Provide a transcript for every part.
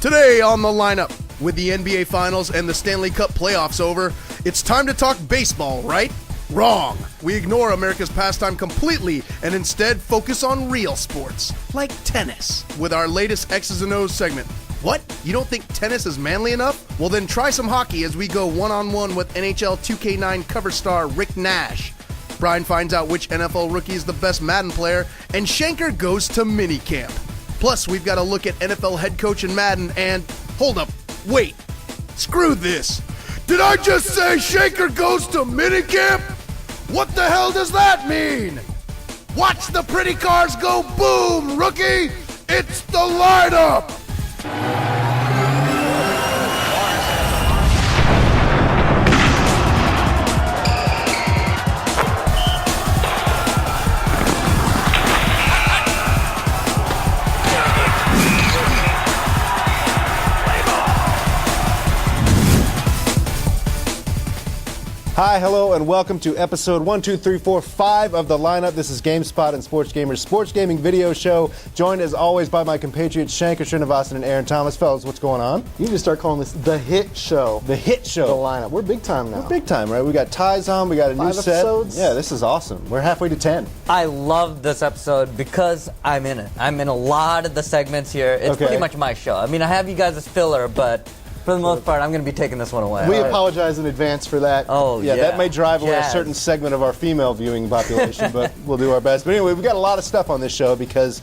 Today on the lineup, with the NBA Finals and the Stanley Cup playoffs over, it's time to talk baseball, right? Wrong. We ignore America's pastime completely and instead focus on real sports, like tennis, with our latest X's and O's segment. What? You don't think tennis is manly enough? Well then try some hockey as we go one-on-one with NHL 2K9 cover star Rick Nash. Brian finds out which NFL rookie is the best Madden player, and Shanker goes to minicamp. Plus, we've got a look at NFL head coach in Madden and... Hold up. Wait. Screw this. Did I just say Shanker goes to minicamp? What the hell does that mean? Watch the pretty cars go boom, rookie! It's the lineup! Hi, hello, and welcome to episode 1, 2, 3, 4, 5 of The Lineup. This is GameSpot and Sports Gamer's sports gaming video show, joined as always by my compatriots Shanker Srinivasan and Aaron Thomas. Fellas, what's going on? You need to start calling this The Hit Show. The Hit Show. The Lineup. We're big time now. We're big time, right? We got ties on, we got a new 5 set. episodes. Yeah, this is awesome. We're halfway to 10. I love this episode because I'm in it. I'm in a lot of the segments here. It's pretty much my show. I mean, I have you guys as filler, but... for the most part, I'm going to be taking this one away. We apologize in advance for that. Oh, yeah. That may drive away a Jazz. certain segment of our female viewing population, but we'll do our best. But anyway, we've got a lot of stuff on this show because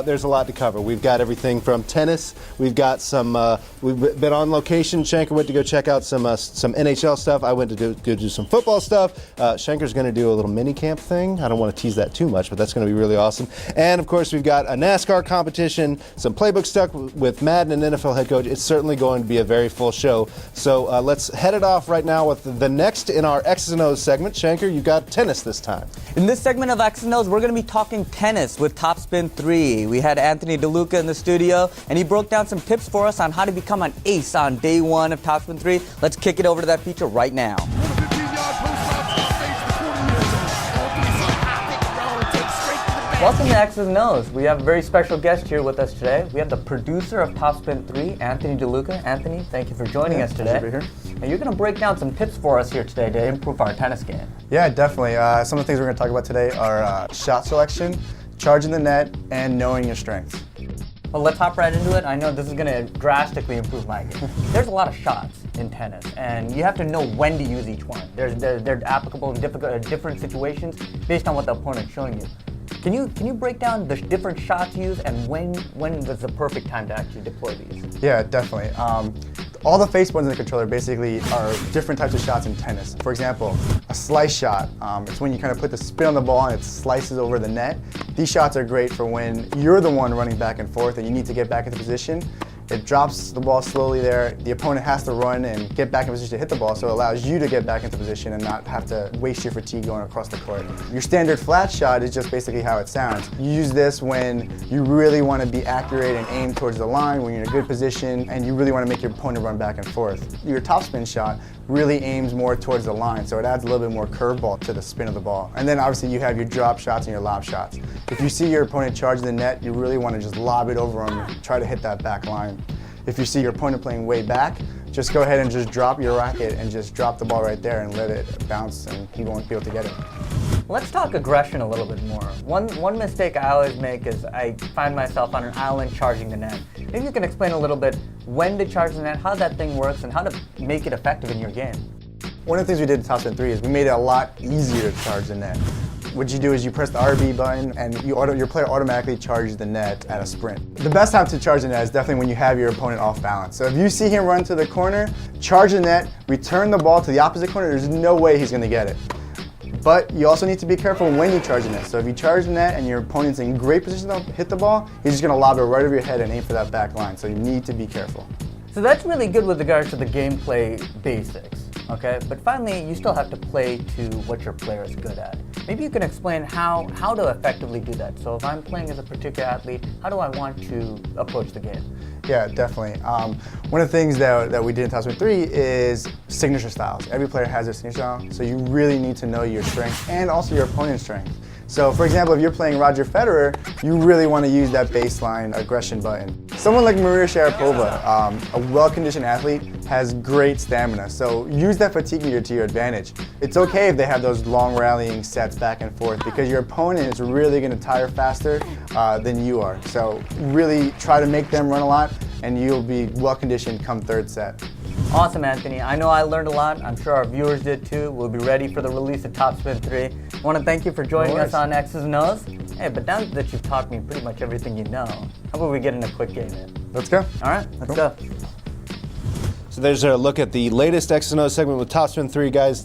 there's a lot to cover. We've got everything from tennis. We've got some, we've been on location. Shanker went to go check out some NHL stuff. I went to go do some football stuff. Shanker's going to do a little mini camp thing. I don't want to tease that too much, but that's going to be really awesome. And of course, we've got a NASCAR competition, some playbook stuff with Madden and NFL head coach. It's certainly going to be a very full show. So let's head it off right now with the next in our X's and O's segment. Shanker, you got tennis this time. In this segment of X's and O's, we're going to be talking tennis with Topspin 3. We had Anthony DeLuca in the studio, and he broke down some tips for us on how to become an ace on day one of Topspin 3. Let's kick it over to that feature right now. Welcome to X's and O's. We have a very special guest here with us today. We have the producer of Topspin 3, Anthony DeLuca. Anthony, thank you for joining us today. Pleasure to be here. And you're going to break down some tips for us here today to improve our tennis game. Yeah, definitely. Some of the things we're going to talk about today are shot selection, charging the net, and knowing your strengths. Well, let's hop right into it. I know this is going to drastically improve my game. There's a lot of shots in tennis, and you have to know when to use each one. They're applicable in different situations based on what the opponent's showing you. Can you break down the different shots used and when was the perfect time to actually deploy these? Yeah, definitely. All the face buttons in the controller basically are different types of shots in tennis. For example, a slice shot. It's when you kind of put the spin on the ball and it slices over the net. These shots are great for when you're the one running back and forth and you need to get back into position. It drops the ball slowly there. The opponent has to run and get back in position to hit the ball, so it allows you to get back into position and not have to waste your fatigue going across the court. Your standard flat shot is just basically how it sounds. You use this when you really want to be accurate and aim towards the line, when you're in a good position, and you really want to make your opponent run back and forth. Your topspin shot really aims more towards the line, so it adds a little bit more curveball to the spin of the ball. And then obviously you have your drop shots and your lob shots. If you see your opponent charge the net, you really want to just lob it over them and try to hit that back line. If you see your opponent playing way back, just go ahead and just drop your racket and just drop the ball right there and let it bounce and he won't be able to get it. Let's talk aggression a little bit more. One mistake I always make is I find myself on an island charging the net. Maybe you can explain a little bit when to charge the net, how that thing works, and how to make it effective in your game. One of the things we did in Topspin 3 is we made it a lot easier to charge the net. What you do is you press the RB button and your player automatically charges the net at a sprint. The best time to charge the net is definitely when you have your opponent off balance. So if you see him run to the corner, charge the net, return the ball to the opposite corner, there's no way he's going to get it. But you also need to be careful when you charge the net. So if you charge the net and your opponent's in great position to hit the ball, he's just going to lob it right over your head and aim for that back line. So you need to be careful. So that's really good with regards to the gameplay basics, okay? But finally, you still have to play to what your player is good at. Maybe you can explain how to effectively do that. So if I'm playing as a particular athlete, how do I want to approach the game? Yeah, definitely. One of the things that we did in Topspin 3 is signature styles. Every player has their signature style, so you really need to know your strength and also your opponent's strength. So for example, if you're playing Roger Federer, you really want to use that baseline aggression button. Someone like Maria Sharapova, a well-conditioned athlete, has great stamina. So use that fatigue meter to your advantage. It's okay if they have those long rallying sets back and forth because your opponent is really going to tire faster than you are. So really try to make them run a lot and you'll be well-conditioned come third set. Awesome, Anthony. I know I learned a lot. I'm sure our viewers did too. We'll be ready for the release of Topspin 3. I want to thank you for joining us on X's and O's. Hey, but now that you've taught me pretty much everything you know, how about we get in a quick game in? Let's go. All right, let's go. So there's a look at the latest X and O segment with Topspin 3, guys.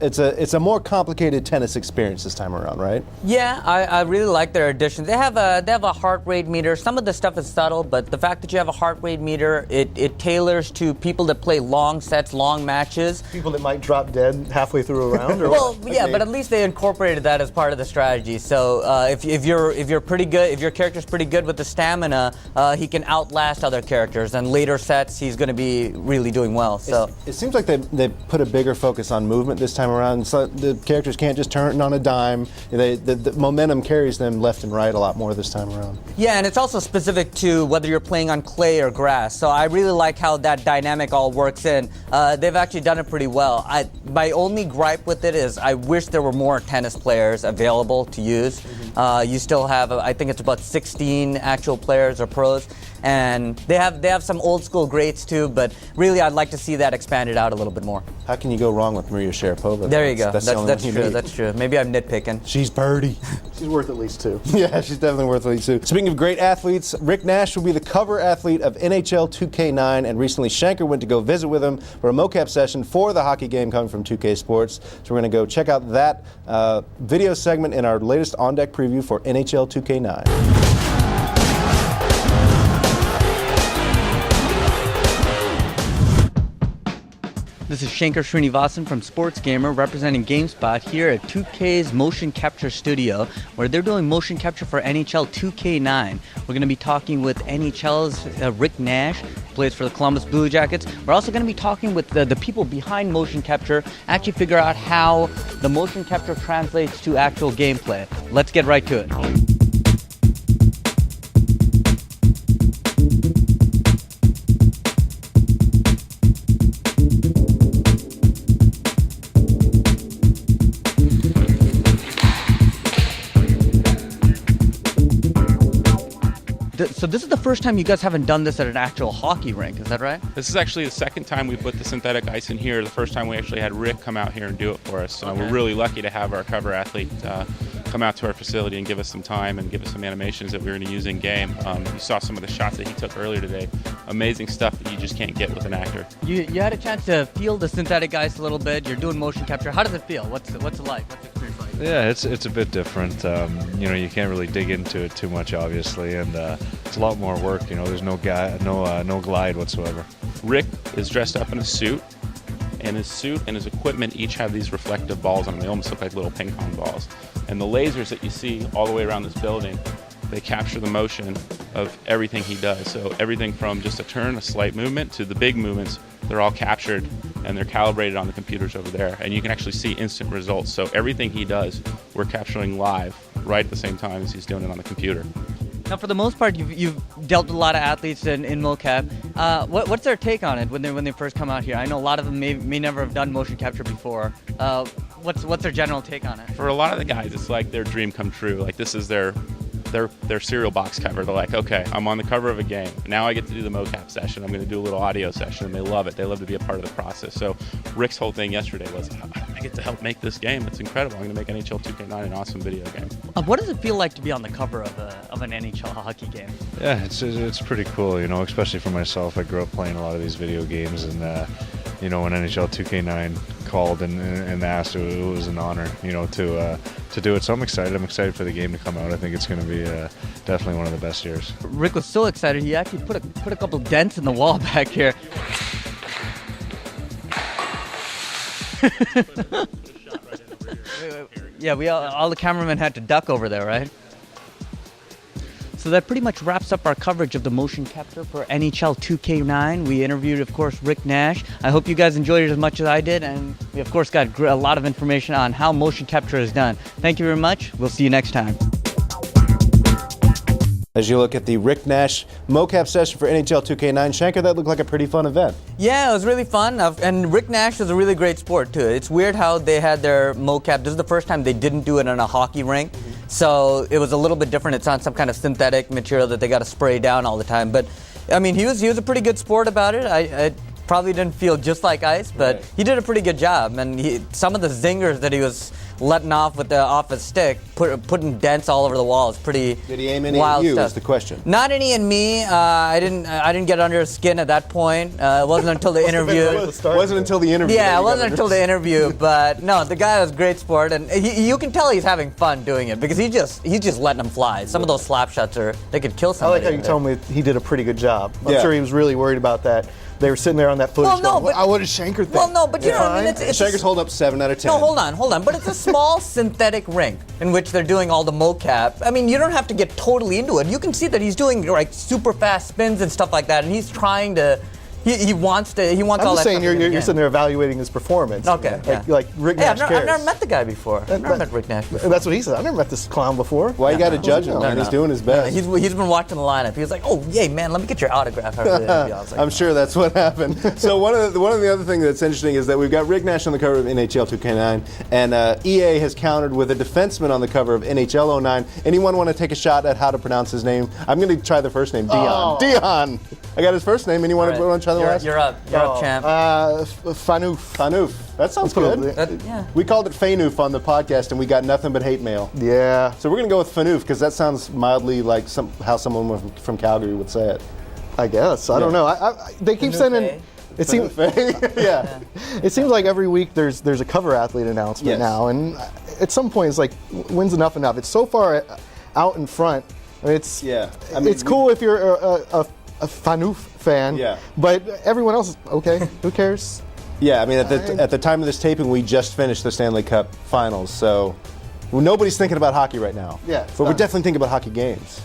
It's a more complicated tennis experience this time around, right? Yeah, I really like their additions. They have a heart rate meter. Some of the stuff is subtle, but the fact that you have a heart rate meter, it tailors to people that play long sets, long matches. People that might drop dead halfway through a round, or Well, what? yeah, but at least they incorporated that as part of the strategy. So if you're pretty good, if your character's pretty good with the stamina, he can outlast other characters. And later sets, he's going to be really doing well. So It seems like they put a bigger focus on movement this time around. So the characters can't just turn on a dime. The momentum carries them left and right a lot more this time around. yeah, and it's also specific to whether you're playing on clay or grass. So I really like how that dynamic all works in. They've actually done it pretty well. My only gripe with it is I wish there were more tennis players available to use. You still have, I think it's about 16 actual players or pros. And they have some old school greats too, but really I'd like to see that expanded out a little bit more. How can you go wrong with Maria Sharapova? There you go. That's the only That's one you true. need. That's true. Maybe I'm nitpicking. She's birdie. She's worth at least 2. Yeah, she's definitely worth it too. Speaking of great athletes, Rick Nash will be the cover athlete of NHL 2K9, and recently Shanker went to go visit with him for a mocap session for the hockey game coming from 2K Sports. So we're going to go check out that video segment in our latest On Deck preview for NHL 2K9. This is Shankar Srinivasan from Sports Gamer representing GameSpot here at 2K's Motion Capture Studio, where they're doing motion capture for NHL 2K9. We're going to be talking with NHL's Rick Nash, who plays for the Columbus Blue Jackets. We're also going to be talking with the people behind motion capture, actually figure out how the motion capture translates to actual gameplay. Let's get right to it. So this is the first time you guys haven't done this at an actual hockey rink, is that right? This is actually the second time we put the synthetic ice in here. The first time we actually had Rick come out here and do it for us. So we're really lucky to have our cover athlete come out to our facility and give us some time and give us some animations that we're going to use in game. You saw some of the shots that he took earlier today. Amazing stuff that you just can't get with an actor. You had a chance to feel the synthetic ice a little bit. You're doing motion capture. How does it feel? What's it like? What's the experience like? Yeah, it's a bit different. You can't really dig into it too much, obviously, and it's a lot more work. There's no glide whatsoever. Rick is dressed up in a suit, and his suit and his equipment each have these reflective balls on them. They almost look like little ping pong balls. And the lasers that you see all the way around this building, they capture the motion of everything he does. So everything from just a turn, a slight movement, to the big movements, they're all captured and they're calibrated on the computers over there. And you can actually see instant results. So everything he does, we're capturing live right at the same time as he's doing it on the computer. Now, for the most part, you've dealt with a lot of athletes in mocap. What's their take on it when they first come out here? I know a lot of them may never have done motion capture before. What's their general take on it? For a lot of the guys, it's like their dream come true. Like this is their cereal box cover. They're like, okay, I'm on the cover of a game. Now I get to do the mocap session. I'm going to do a little audio session, and they love it. They love to be a part of the process. So Rick's whole thing yesterday was, I get to help make this game. It's incredible. I'm going to make NHL 2K9 an awesome video game. What does it feel like to be on the cover of an NHL hockey game? Yeah, it's pretty cool. Especially for myself. I grew up playing a lot of these video games, and when NHL 2K9 called and asked, it was an honor, to do it. So I'm excited. I'm excited for the game to come out. I think it's going to be definitely one of the best years. Rick was so excited, he actually put a couple dents in the wall back here. Yeah, all the cameramen had to duck over there, right? So that pretty much wraps up our coverage of the motion capture for NHL 2K9. We interviewed, of course, Rick Nash. I hope you guys enjoyed it as much as I did, and we, of course, got a lot of information on how motion capture is done. Thank you very much. We'll see you next time. As you look at the Rick Nash mocap session for NHL 2K9, Shanker, that looked like a pretty fun event. Yeah, it was really fun, and Rick Nash is a really great sport too. It's weird how they had their mocap. This is the first time they didn't do it in a hockey rink, so it was a little bit different. It's on some kind of synthetic material that they got to spray down all the time. But I mean, he was a pretty good sport about it. I probably didn't feel just like ice, but he did a pretty good job. And some of the zingers that he was letting off off his stick, putting dents all over the wall, is pretty Did he aim any wild at you? stuff. Is the question. Not any in me. I didn't get under his skin at that point. It wasn't until the interview. Wasn't until the interview. Yeah, that it you wasn't got until the interview, but no, the guy was a great sport, and you can tell he's having fun doing it because he's just letting them fly. Some of those slap shots they could kill I somebody. like how you told me he did a pretty good job. I'm Yeah. sure he was really worried about that. They were sitting there on that footage. Well, no, going, but- what does Shanker think? Well, no, but you know what I mean. It's Shanker's holding up 7 out of 10. No, hold on. But it's a small synthetic rink in which they're doing all the mocap. I mean, you don't have to get totally into it. You can see that he's doing like super fast spins and stuff like that, and he's trying to. He wants I'm all that just saying stuff you're in the game. sitting there evaluating his performance. Okay, Like Rick Hey, Nash I've cares. never met the guy before. I've never met Rick Nash before. That's what he said. I've never met this clown before. Why you got to judge him, man? He's doing his best. He's been watching the lineup. He was like, "Oh, yay, man, let me get your autograph." After the interview. I was like, I'm sure that's what happened. So one of the other things that's interesting is that we've got Rick Nash on the cover of NHL 2K9, and EA has countered with a defenseman on the cover of NHL 09. Anyone want to take a shot at how to pronounce his name? I'm going to try the first name, Dion. Dion. I got his first name. Anyone want to try the last? You're up, champ. Fanouf. Fanouf. That sounds good. Yeah. We called it Fanouf on the podcast, and we got nothing but hate mail. Yeah. So we're going to go with Fanouf because that sounds mildly like how someone from Calgary would say it. I guess. I don't know. They keep sending. It seems. Yeah. It seems like every week there's a cover athlete announcement Yes. now, and at some point it's like, when's enough? It's so far out in front. I mean, it's it's cool if you're a Fanouf fan. Yeah. But everyone else is okay. Who cares? Yeah, I mean, at the time of this taping, we just finished the Stanley Cup Finals, so nobody's thinking about hockey right now. Yeah, but we're fine. definitely thinking about hockey games.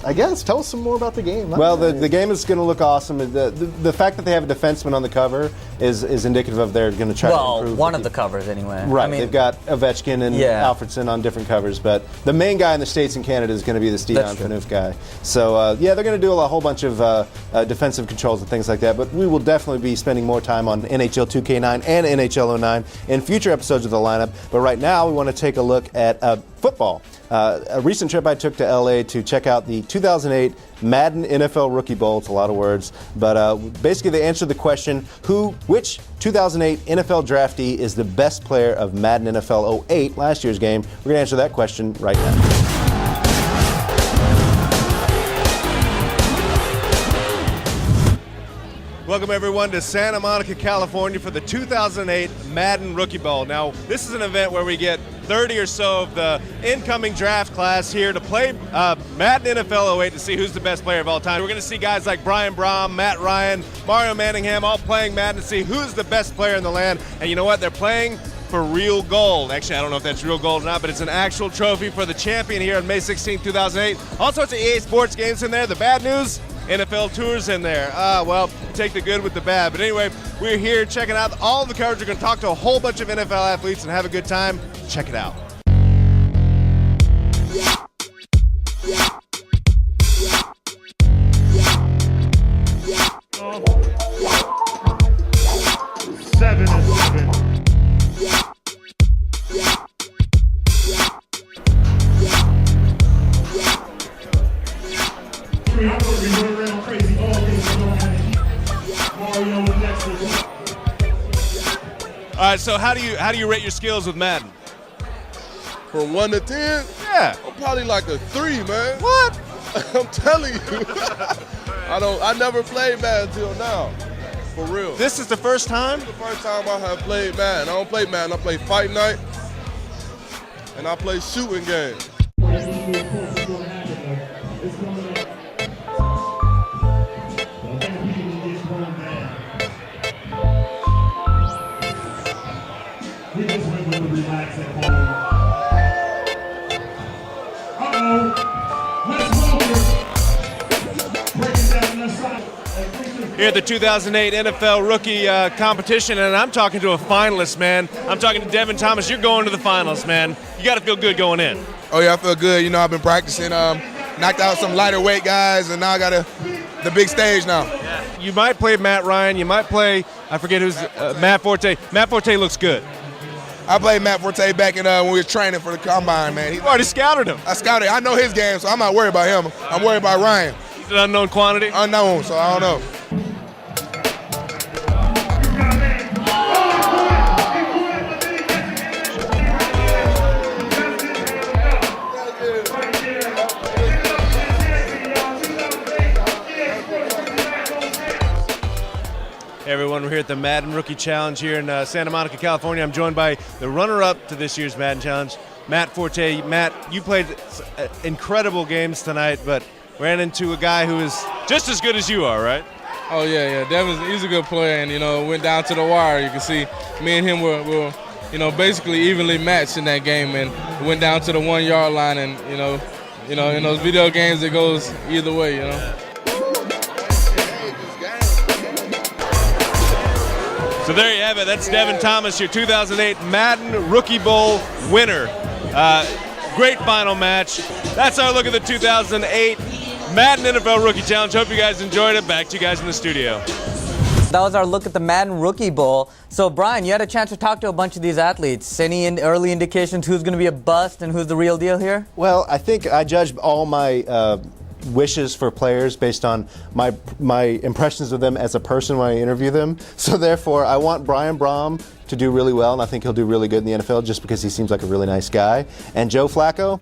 I guess. Tell us some more about the game. Well, the game is going to look awesome. The fact that they have a defenseman on the cover is indicative of they're going to try to improve. Well, one of the covers anyway. Right, I mean, they've got Ovechkin and Alfredson on different covers, but the main guy in the States and Canada is going to be this Dion Phaneuf guy. So, they're going to do a whole bunch of defensive controls and things like that, but we will definitely be spending more time on NHL 2K9 and NHL 09 in future episodes of the lineup. But right now, we want to take a look at football. A recent trip I took to LA to check out the 2008 Madden NFL Rookie Bowl. It's a lot of words, but basically they answered the question, which 2008 NFL draftee is the best player of Madden NFL 08, last year's game? We're going to answer that question right now. Welcome everyone to Santa Monica, California for the 2008 Madden Rookie Bowl. Now, this is an event where we get 30 or so of the incoming draft class here to play Madden NFL 08 to see who's the best player of all time. We're going to see guys like Brian Braum, Matt Ryan, Mario Manningham all playing Madden to see who's the best player in the land. And you know what? They're playing for real gold. Actually, I don't know if that's real gold or not, but it's an actual trophy for the champion here on May 16, 2008. All sorts of EA Sports games in there. The bad news, NFL Tours in there. Well, take the good with the bad. But anyway, we're here checking out all the coverage. We're going to talk to a whole bunch of NFL athletes and have a good time. Check it out. All right, so how do you rate your skills with Madden? From 1 to 10? Yeah. I'm probably like a 3, man. What? I'm telling you. I never played Madden until now. For real. This is the first time? This is the first time I have played Madden. I don't play Madden. I play Fight Night. And I play shooting games. Let's welcome here at the 2008 NFL Rookie Competition, and I'm talking to a finalist, man. I'm talking to Devin Thomas. You're going to the finals, man. You got to feel good going in. Oh, yeah, I feel good. You know, I've been practicing, knocked out some lighter weight guys, and now I got the big stage now. Yeah. You might play Matt Ryan. You might play, I forget who's, Matt Forte. Matt Forte looks good. I played Matt Forte back in when we were training for the combine, man. You already scouted him. I scouted. I know his game, so I'm not worried about him. I'm worried about Ryan. He's an unknown quantity? Unknown, so I don't know. Hey everyone, we're here at the Madden Rookie Challenge here in Santa Monica, California. I'm joined by the runner-up to this year's Madden Challenge, Matt Forte. Matt, you played incredible games tonight, but ran into a guy who is just as good as you are, right? Oh yeah. He's a good player, and went down to the wire. You can see me and him were basically evenly matched in that game, and went down to the 1 yard line, and in those video games it goes either way, So there you have it. That's Devin Thomas, your 2008 Madden Rookie Bowl winner. Great final match. That's our look at the 2008 Madden NFL Rookie Challenge. Hope you guys enjoyed it. Back to you guys in the studio. That was our look at the Madden Rookie Bowl. So, Brian, you had a chance to talk to a bunch of these athletes. Any early indications who's going to be a bust and who's the real deal here? Well, I think I judged all my wishes for players based on my impressions of them as a person when I interview them. So therefore, I want Brian Brohm to do really well, and I think he'll do really good in the NFL just because he seems like a really nice guy. And Joe Flacco.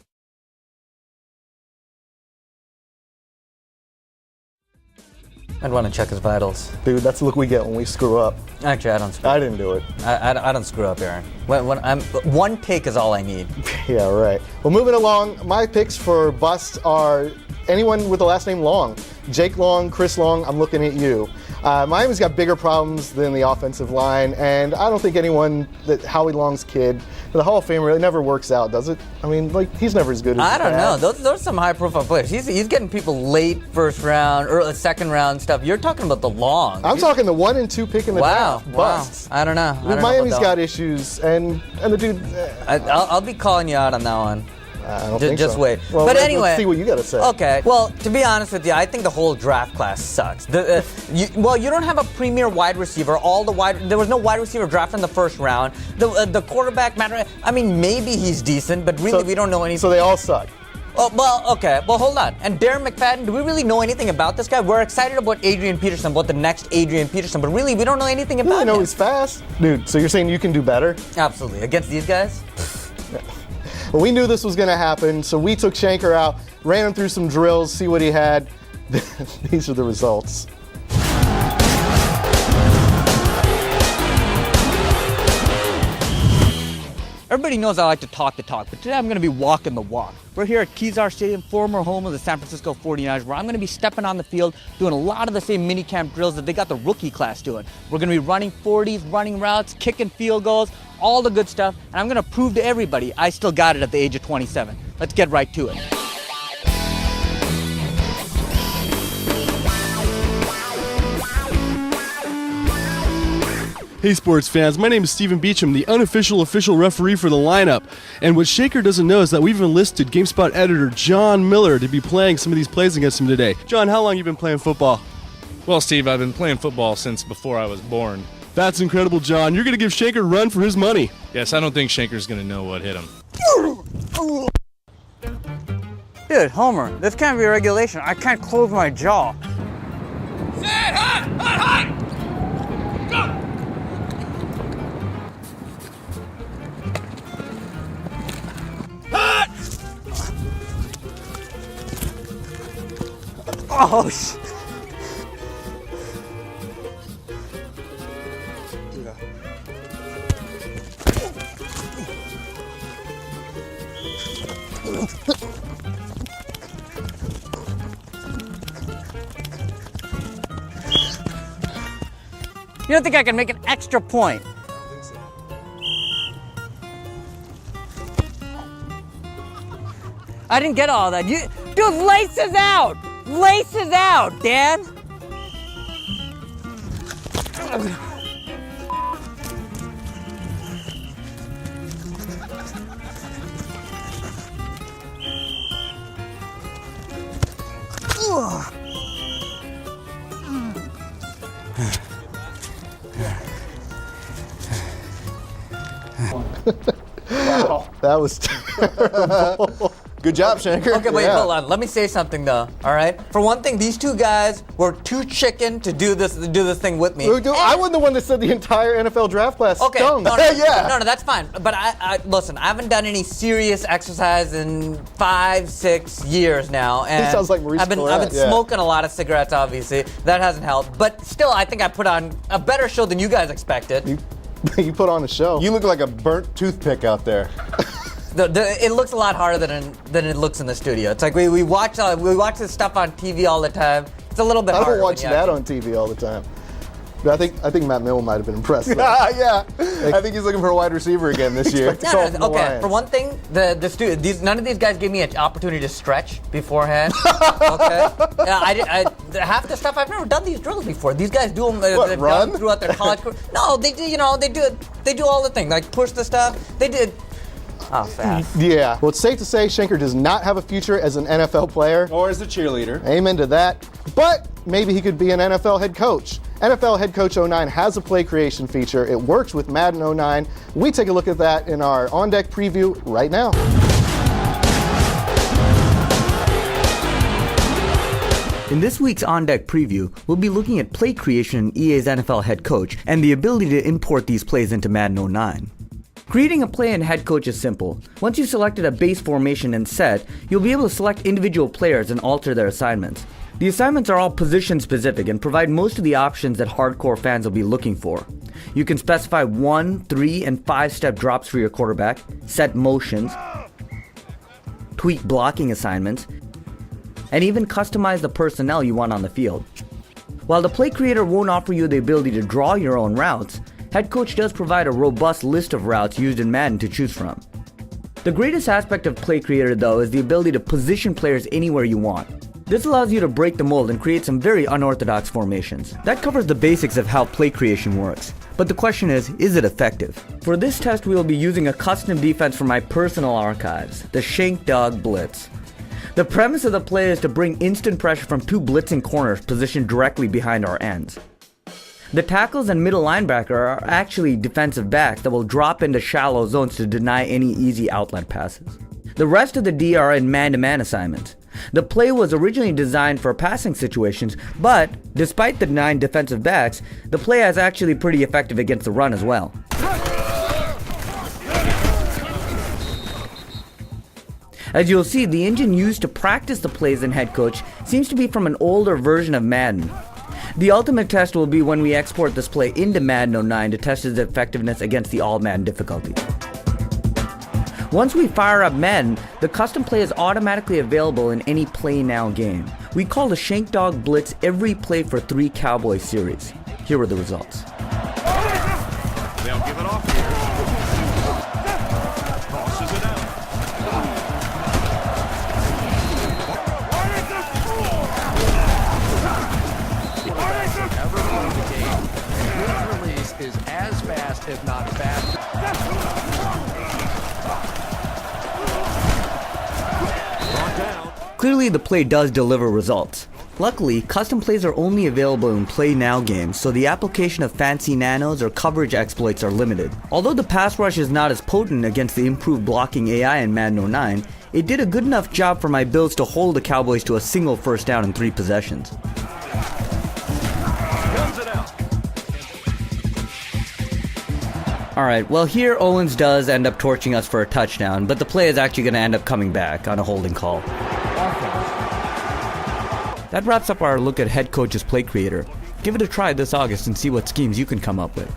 I'd want to check his vitals. Dude, that's the look we get when we screw up. Actually, I don't screw up. I didn't do it. I don't screw up, Aaron. One take is all I need. Yeah, right. Well, moving along, my picks for busts are anyone with the last name Long. Jake Long, Chris Long, I'm looking at you. Miami's got bigger problems than the offensive line, and I don't think anyone that Howie Long's kid, the Hall of Fame, really never works out, does it? I mean, he's never as good as I don't know. Those are some high-profile players. He's getting people late first round, early second round stuff. You're talking about the Long. I'm talking the 1 and 2 pick in the draft. Busts. I don't know. Miami's got issues, and the dude. I'll be calling you out on that one. I don't think just so. wait. Well, but let's anyway, see what you got to say. Okay. Well, to be honest with you, I think the whole draft class sucks. You don't have a premier wide receiver. There was no wide receiver drafted in the first round. The quarterback matter. I mean, maybe he's decent, but really we don't know anything. So they all suck. Oh, well, okay. Well, hold on. And Darren McFadden, do we really know anything about this guy? We're excited about Adrian Peterson, about the next Adrian Peterson, but really, we don't know anything about him. You know he's fast. Dude, so you're saying you can do better? Absolutely. Against these guys? Well, we knew this was going to happen, so we took Shanker out, ran him through some drills, see what he had. These are the results. Everybody knows I like to talk the talk, but today I'm going to be walking the walk. We're here at Kezar Stadium, former home of the San Francisco 49ers, where I'm going to be stepping on the field, doing a lot of the same minicamp drills that they got the rookie class doing. We're going to be running 40s, running routes, kicking field goals, all the good stuff, and I'm going to prove to everybody I still got it at the age of 27. Let's get right to it. Hey sports fans, my name is Stephen Beacham, the unofficial official referee for the lineup. And what Shaker doesn't know is that we've enlisted GameSpot editor John Miller to be playing some of these plays against him today. John, how long have you been playing football? Well, Steve, I've been playing football since before I was born. That's incredible, John. You're going to give Shaker a run for his money. Yes, I don't think Shaker's going to know what hit him. Dude, Homer, this can't be a regulation. I can't close my jaw. Set, hut, go! Oh, shit. You don't think I can make an extra point? I didn't get all that. Dude, laces out! Laces out, Dan! Wow. That was terrible. Good job, Shanker. Okay, wait, hold on. Let me say something though. All right. For one thing, these two guys were too chicken to do this thing with me. I wasn't the one that said the entire NFL draft class Okay, stunk. no, that's fine. But I listen. I haven't done any serious exercise in 5-6 years now, and He sounds like Maurice I've been Claret, yeah. smoking a lot of cigarettes. Obviously, that hasn't helped. But still, I think I put on a better show than you guys expected. You put on a show. You look like a burnt toothpick out there. It looks a lot harder than it looks in the studio. It's like we watch this stuff on TV all the time. It's a little bit I harder. don't watch that on TV all the time. But I think Matt Millen might have been impressed. Yeah. I think he's looking for a wide receiver again this year. No, okay. For one thing, none of these guys gave me an opportunity to stretch beforehand. Okay. Half the stuff I've never done these drills before. These guys do them run? throughout their college career. No, they do. They do all the things like push the stuff. They did. Oh, fast. Yeah. Well, it's safe to say Shanker does not have a future as an NFL player. Or as a cheerleader. Amen to that. But maybe he could be an NFL head coach. NFL Head Coach 09 has a play creation feature. It works with Madden 09. We take a look at that in our On Deck preview right now. In this week's On Deck preview, we'll be looking at play creation in EA's NFL Head Coach and the ability to import these plays into Madden 09. Creating a play in Head Coach is simple. Once you've selected a base formation and set, you'll be able to select individual players and alter their assignments. The assignments are all position specific and provide most of the options that hardcore fans will be looking for. You can specify 1, 3, and 5-step drops for your quarterback, set motions, tweak blocking assignments, and even customize the personnel you want on the field. While the play creator won't offer you the ability to draw your own routes, Head Coach does provide a robust list of routes used in Madden to choose from. The greatest aspect of Play Creator though is the ability to position players anywhere you want. This allows you to break the mold and create some very unorthodox formations. That covers the basics of how play creation works. But the question is it effective? For this test we will be using a custom defense from my personal archives, the Shank Dog Blitz. The premise of the play is to bring instant pressure from two blitzing corners positioned directly behind our ends. The tackles and middle linebacker are actually defensive backs that will drop into shallow zones to deny any easy outlet passes. The rest of the D are in man-to-man assignments. The play was originally designed for passing situations, but despite the 9 defensive backs, the play is actually pretty effective against the run as well. As you'll see, the engine used to practice the plays in Head Coach seems to be from an older version of Madden. The ultimate test will be when we export this play into Madden 09 to test its effectiveness against the all-Madden difficulty. Once we fire up Madden, the custom play is automatically available in any Play Now game. We call the Shank Dog Blitz every play for 3 Cowboys series. Here are the results. They'll give it off here. Tosses it out. His release is as fast, if not faster. Clearly the play does deliver results. Luckily, custom plays are only available in Play Now games, so the application of fancy nanos or coverage exploits are limited. Although the pass rush is not as potent against the improved blocking AI in Madden 09, it did a good enough job for my builds to hold the Cowboys to a single first down in 3 possessions. Alright, well here Owens does end up torching us for a touchdown, but the play is actually going to end up coming back on a holding call. That wraps up our look at Head Coach's Play Creator. Give it a try this August and see what schemes you can come up with.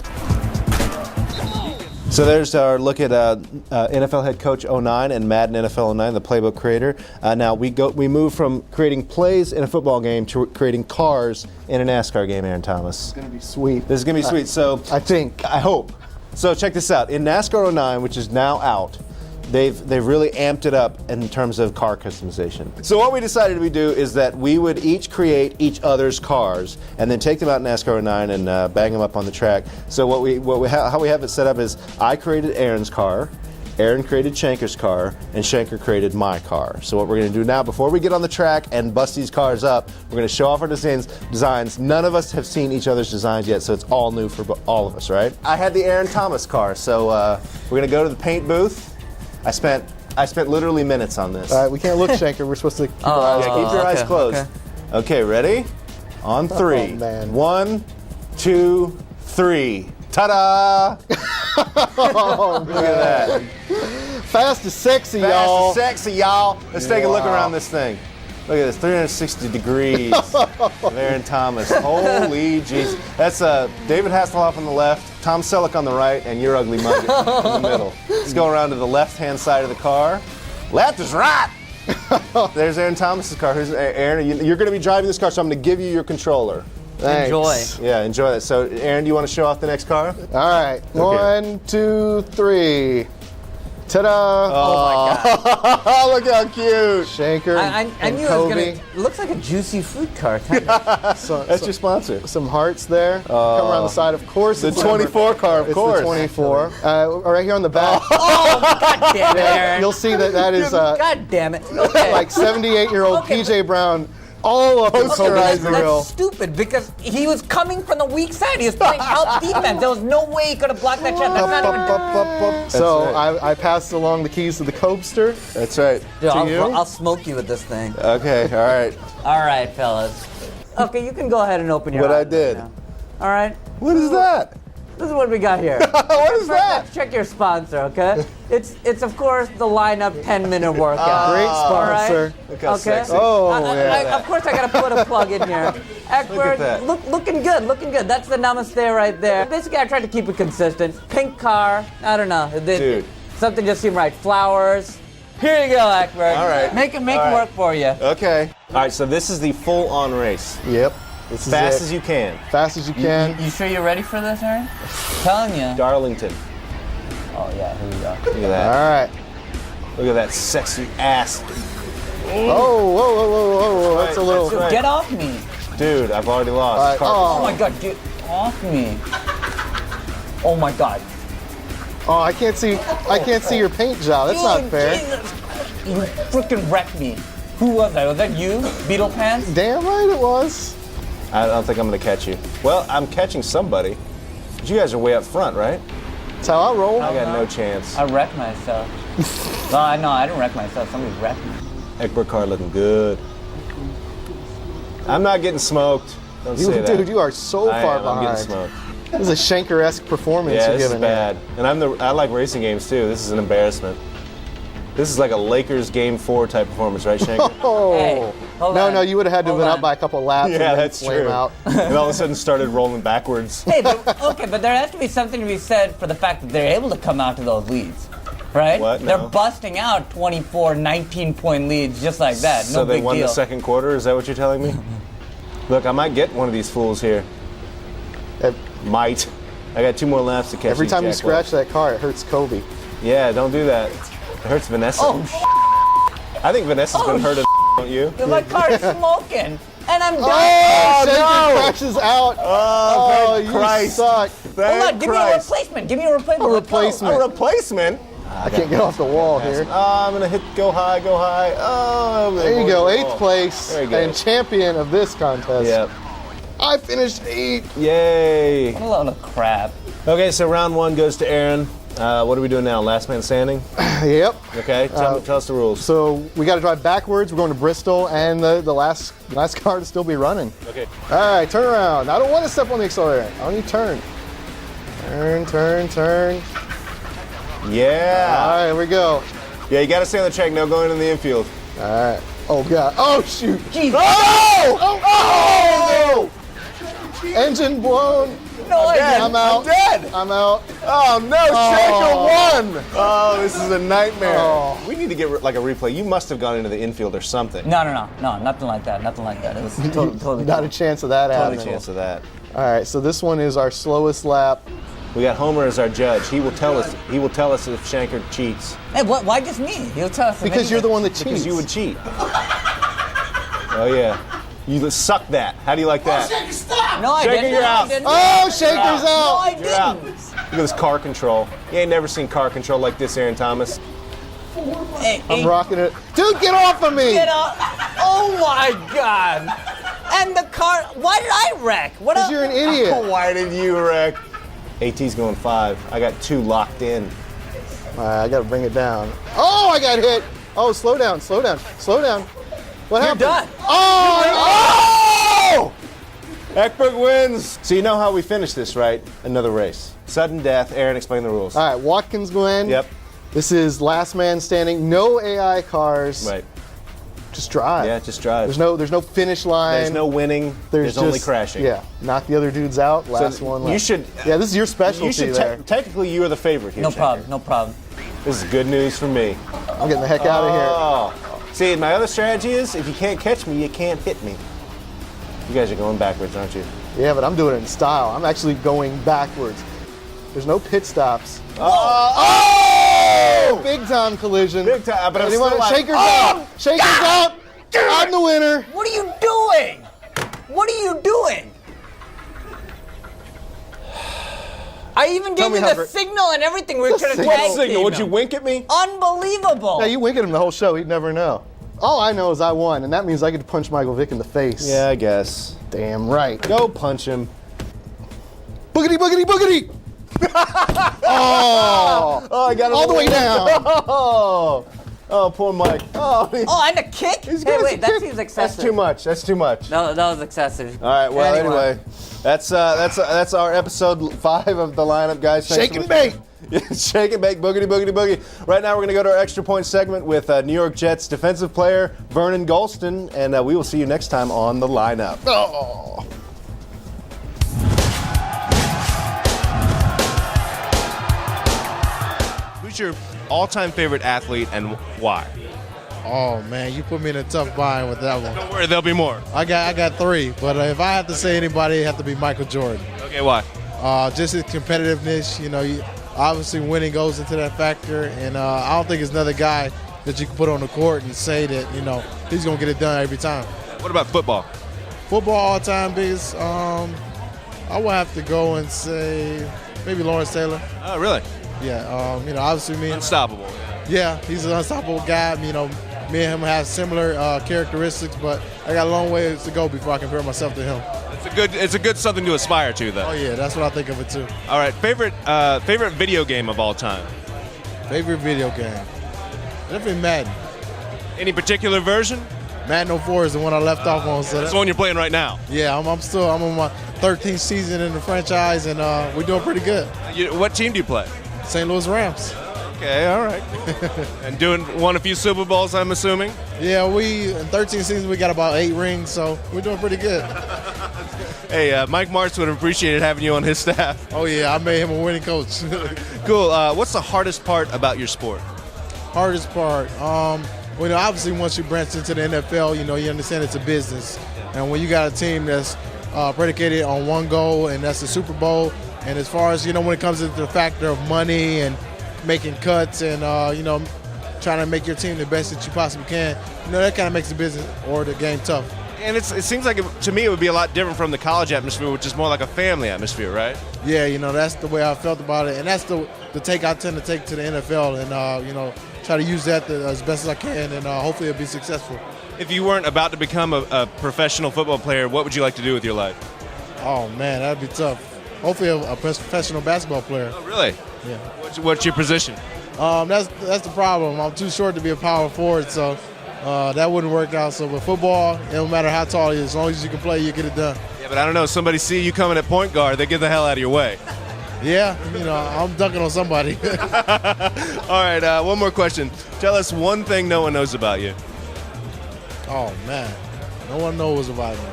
So there's our look at NFL Head Coach 09 and Madden NFL 09, the playbook creator. Now we move from creating plays in a football game to creating cars in a NASCAR game, Aaron Thomas. It's going to be sweet. This is going to be sweet. So I think. I hope. So check this out. In NASCAR 09, which is now out, They've really amped it up in terms of car customization. So what we decided we do is that we would each create each other's cars and then take them out in NASCAR 09 and bang them up on the track. So how we have it set up is I created Aaron's car, Aaron created Shanker's car, and Shanker created my car. So what we're going to do now, before we get on the track and bust these cars up, we're going to show off our designs. None of us have seen each other's designs yet, so it's all new for all of us, right? I had the Aaron Thomas car, so we're going to go to the paint booth. I spent literally minutes on this. All right, we can't look, Shanker. We're supposed to keep our eyes Yeah, closed. keep your eyes closed. Okay, ready? On three. Oh, man. 1, 2, 3. Ta-da! Oh, Look at that. Fast is sexy, Fast y'all. and sexy, y'all. Let's take a look Wow. around this thing. Look at this, 360 degrees of Aaron Thomas. Holy jeez. That's David Hasselhoff on the left, Tom Selleck on the right, and your ugly mug in the middle. Let's go around to the left-hand side of the car. Left is right. There's Aaron Thomas's car. Aaron, you're going to be driving this car, so I'm going to give you your controller. Thanks. Enjoy. Yeah, enjoy that. So, Aaron, do you want to show off the next car? All right. Okay. 1, 2, 3. Ta-da! Oh my God! Look how cute. Shanker I and knew it was Kobe. gonna. It looks like a juicy fruit car. Kind of. That's your sponsor. Some hearts there. Come around the side, of course. The it's 24 car, of it's course. the 24. Right here on the back. Oh, God damn it, Aaron. You'll see that is God damn it. Okay. like 78-year-old Okay, PJ Brown all up in Kobe's grill. That's stupid because he was coming from the weak side. He was playing help defense. There was no way he could have blocked that shot. That's not even. So right. I passed along the keys to the Cobster. That's right. Dude, To you? I'll smoke you with this thing. Okay, all right. All right, fellas. Okay, you can go ahead and open your What I eyes did. now. All right. What is that? This is what we got here. What is that? Let's check your sponsor, okay? It's of course the lineup 10-minute workout. Great All right? sponsor. Look how Okay. sexy. Oh, yeah. Of course I gotta put a plug in here. Egbert, that. looking good, looking good. That's the namaste right there. Basically, I tried to keep it consistent. Pink car, I don't know. Dude. Something just seemed right. Flowers. Here you go, Egbert. All right. Make it All right. work for you. Okay. All right, so this is the full-on race. Yep. This is Fast it. as you can. Fast as you can. You sure you're ready for this, Aaron? Telling you. Darlington. Oh yeah, here we go. Look at that. All right. Look at that sexy ass. Oh, whoa. That's a little. That's right. Get off me. Dude, I've already lost. All right. Oh my God, get off me. Oh my God. Oh, I can't see your paint job. That's not Dude, fair. Jesus. You freaking wrecked me. Who was that? Was that you, Beetle Pants? Damn right it was. I don't think I'm going to catch you. Well, I'm catching somebody. But you guys are way up front, right? That's how I roll. I got no chance. I wrecked myself. No, I didn't wreck myself. Somebody wrecked me. Egbert car looking good. I'm not getting smoked. Don't say that. Dude, you are so far I'm getting behind. smoked. This is a Shanker-esque performance Yeah, you're this is giving bad. And I like racing games too. This is an embarrassment. This is like a Lakers Game 4 type performance, right, Shanker? Oh. Hey, hold no, on. no, you would have had to have been Hold up by a couple of laps and yeah, then that's flame true. out. And all of a sudden started rolling backwards. Hey, but there has to be something to be said for the fact that they're able to come out to those leads, right? What? They're No. busting out 24, 19-point leads just like that. So No they big won deal. the second quarter? Is that what you're telling me? Look, I might get one of these fools here. Might. I got 2 more laps to catch. Every these time you jackwalks. scratch that car, it hurts Kobe. Yeah, don't do that. It hurts Vanessa. Oh, I think Vanessa's been hurt, don't you? my car's smoking, and I'm done. Oh, Shanker no! crashes out. Oh, thank you Christ. suck. Thank Hold on, give me a Christ. replacement. Give me a replacement. A Let's go. replacement. A replacement? I can't get off the wall here. Oh, I'm gonna go high. Oh, There you go, 8th place There you go. and champion of this contest. Yep. I finished 8th. Yay. What a load of crap. Okay, so round 1 goes to Aaron. What are we doing now? Last man standing? Yep. Okay, tell us the rules. So we got to drive backwards. We're going to Bristol, and the last car to still be running. Okay. All right, turn around. I don't want to step on the accelerator. I want you to turn. Turn. Yeah. All right, here we go. Yeah, you gotta stay on the track. No going in the infield. All right. Oh God. Oh shoot. Jesus. Oh! Engine blown. No, I'm out. dead. I'm out. Oh no, Oh. Shaker won. Oh, this is a nightmare. Oh. We need to get like a replay. You must have gone into the infield or something. No, nothing like that. Nothing like that. It was totally Not a chance of that Totally happening. chance of that. All right, so this one is our slowest lap. We got Homer as our judge. He will tell us. He will tell us if Shanker cheats. Hey, why just me? He'll tell us. Because you're the one that cheats. Because you would cheat. Oh yeah. You suck that. How do you like that? Shaker, stop! No, I Shaker, didn't. you're out. Oh, Shaker's out. No, I You're out. didn't. Look at this car control. You ain't never seen car control like this, Aaron Thomas. Hey, I'm rocking it. Dude, get off of me! Get up! Oh my God! And the car. Why did I wreck? What? Because you're an idiot. Why did you wreck? AT's going 5. I got 2 locked in. All right, I got to bring it down. Oh, I got hit. Oh, slow down, slow down, slow down. What happened? You're done. Oh! Eckberg wins. So you know how we finish this, right? Another race. Sudden death. Aaron, explain the rules. All right, Watkins Glen. Yep. This is last man standing. No AI cars. Right. Just drive. Yeah, just drive. There's no finish line. There's no winning. There's only crashing. Yeah, knock the other dudes out. Last one left. You should. Yeah, this is your specialty You should. there. Technically, you are the favorite here. No Shanker. problem. No problem. This is good news for me. I'm getting the heck out of here. Oh. See, my other strategy is if you can't catch me, you can't hit me. You guys are going backwards, aren't you? Yeah, but I'm doing it in style. I'm actually going backwards. There's no pit stops. Oh! Big time collision. Big time, but I'm Anyone? still like, Shaker's out. Shaker's out. I'm the winner. What are you doing? What are you doing? I even gave me, you the Hubbard. signal and everything. We could have What tag signal? teamed Would you him. wink at me? Unbelievable. Yeah, you wink at him the whole show. He'd never know. All I know is I won, and that means I get to punch Michael Vick in the face. Yeah, I guess. Damn right. Go punch him. Boogity, boogity, boogity. Oh, I got it all the way down. Oh, poor Mike. Oh, and a kick? Hey, wait, that seems excessive. That's too much. That's too much. No, that was excessive. All right. Well, anyway, that's our episode 5 of the lineup, guys. Thanks Shake so and much. bake. Shake and bake, boogity, boogity, boogie. Right now, we're going to go to our extra point segment with New York Jets defensive player Vernon Gholston, and we will see you next time on the lineup. Oh. Who's your all-time favorite athlete and why? Oh man, you put me in a tough bind with that one. Don't worry, there'll be more. I got 3, but if I have to say anybody, it have to be Michael Jordan. Okay, why? Just his competitiveness. You know, obviously winning goes into that factor, and I don't think there's another guy that you can put on the court and say that he's gonna get it done every time. What about football? Football all-time biggest. I would have to go and say maybe Lawrence Taylor. Oh, really? Yeah. Obviously me. Unstoppable. Yeah, he's an unstoppable guy. Me and him have similar characteristics, but I got a long ways to go before I compare myself to him. It's a good something to aspire to, though. Oh yeah, that's what I think of it too. All right, favorite video game of all time? Favorite video game? Definitely Madden. Any particular version? Madden 04 is the one I left off on. So that's the one you're playing right now. Yeah, I'm on my 13th season in the franchise, and we're doing pretty good. What team do you play? St. Louis Rams. Okay, all right. And won a few Super Bowls, I'm assuming? Yeah, in 13 seasons we got about 8 rings, so we're doing pretty good. Hey, Mike Martz would have appreciated having you on his staff. Oh yeah, I made him a winning coach. Cool. What's the hardest part about your sport? Hardest part? Obviously once you branch into the NFL, you understand it's a business. And when you got a team that's predicated on one goal, and that's the Super Bowl, and as far as, when it comes to the factor of money and making cuts and, trying to make your team the best that you possibly can, that kind of makes the business or the game tough. And it seems like, to me, it would be a lot different from the college atmosphere, which is more like a family atmosphere, right? Yeah, that's the way I felt about it. And that's the take I tend to take to the NFL and, try to use that as best as I can, and hopefully it'll be successful. If you weren't about to become a professional football player, what would you like to do with your life? Oh, man, that'd be tough. Hopefully a professional basketball player. Oh, really? Yeah. What's your position? That's the problem. I'm too short to be a power forward, so that wouldn't work out. So with football, it don't matter how tall you are, as long as you can play, you get it done. Yeah, but I don't know. Somebody see you coming at point guard, they get the hell out of your way. Yeah, I'm dunking on somebody. All right, one more question. Tell us one thing no one knows about you. Oh, man. No one knows about me.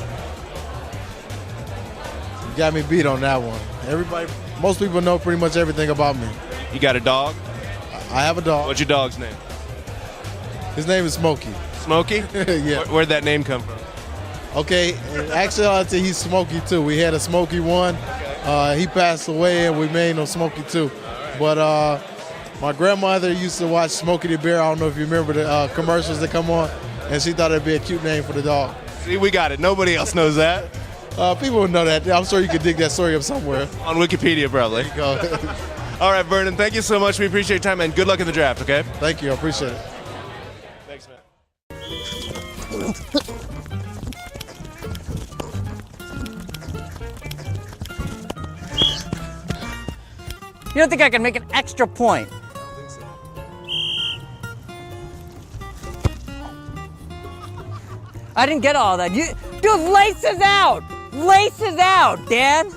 You got me beat on that one. Most people know pretty much everything about me. You got a dog? I have a dog. What's your dog's name? His name is Smokey. Smokey? Yeah. Where'd that name come from? Okay, actually I'll tell you he's Smokey too. We had a Smokey 1, He passed away, and we named him Smokey too. But my grandmother used to watch Smokey the Bear. I don't know if you remember the commercials that come on, and she thought it'd be a cute name for the dog. See, we got it. Nobody else knows that. People would know that. I'm sure you could dig that story up somewhere. On Wikipedia, probably. There you go. All right, Vernon, thank you so much. We appreciate your time, and good luck in the draft, okay? Thank you. I appreciate it. Thanks, man. You don't think I can make an extra point? I didn't get all that. Dude, laces out! Laces out, Dan!